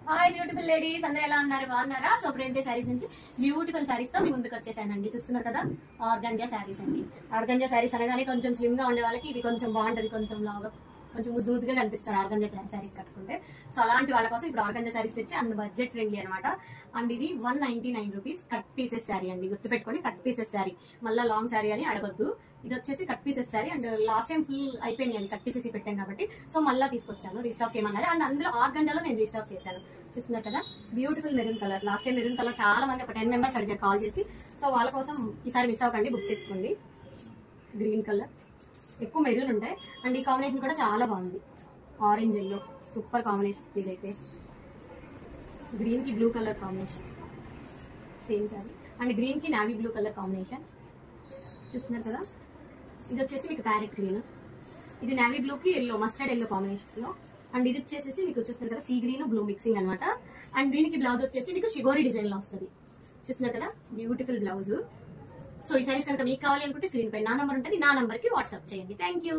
Hi beautiful ladies, అందరూ ఎలా ఉన్నారు? బాగున్నారా? సో ప్రేమితే శారీస్ నుంచి బ్యూటిఫుల్ శారీస్ తో మీ ముందుకు వచ్చేసానండి. చూస్తున్నారు కదా, ఆర్గంజా శారీస్ అండి. ఆర్గంజా శారీస్ అనగానే కొంచెం స్లిమ్ గా ఉండే వాళ్ళకి ఇది కొంచెం బాగుంటది, కొంచెం లాగా కొంచెం ముద్దు ముద్దుగా కనిపిస్తారు ఆర్గంజా శారీస్ కట్టుకుంటే. సో అలాంటి వాళ్ళ కోసం ఇప్పుడు ఆర్గంజా శారీస్ తెచ్చి అండ్ బడ్జెట్ ఫ్రెండ్లీ అనమాట. అండ్ ఇది 199 రూపీస్ కట్ పీసెస్ శారీ అండి. గుర్తుపెట్టుకొని, కట్ పీసెస్ శారీ, మళ్ళీ లాంగ్ శారీ అని అడగొద్దు. ఇది వచ్చేసి cut pieces sari. And last time full అయిపోయినాయి కట్ పీసెస్ పెట్టాను కాబట్టి సో మళ్ళీ తీసుకొచ్చాను, రీస్టాక్ చేయమన్నారు. అండ్ అందులో ఆర్గంజాలో నేను రీస్టాక్ చేశాను. చూస్తున్నారు కదా, beautiful maroon colour. Last time maroon colour చాలా మంది, ఒక 10 మెంబర్స్ అడిగారు కాల్ చేసి. సో వాళ్ళ కోసం ఈసారి మిస్ అవ్వకండి, బుక్ చేసుకోండి. గ్రీన్ కలర్, ఎక్కువ మెరూన్ ఉంటాయి. అండ్ ఈ కాంబినేషన్ కూడా చాలా బాగుంది, ఆరెంజ్ ఎల్లో, సూపర్ కాంబినేషన్. ఇదైతే గ్రీన్ కి blue colour combination, same sorry. And green కి నావీ బ్లూ కలర్ కాంబినేషన్. చూస్తున్నారు కదా, ఇది వచ్చేసి మీకు ప్యారెట్ గ్రీన్, ఇది నావీ బ్లూ కి ఎల్లో, మస్టర్డ్ ఎల్లో కాంబినేషన్ లో. అండ్ ఇది వచ్చేసి మీకు చూస్తున్నారు కదా, సీ గ్రీన్ బ్లూ మిక్సింగ్ అనమాట. అండ్ దీనికి బ్లౌజ్ వచ్చేసి మీకు షిగోరి డిజైన్ లో వస్తుంది. చూస్తున్నారు కదా, బ్యూటిఫుల్ బ్లౌజ్. సో ఈ సారీస్ కనుక మీకు కావాలి అనుకుంటే స్క్రీన్ పై నా నంబర్ ఉంటుంది, నా నంబర్ కి వాట్సాప్ చేయండి. Thank you.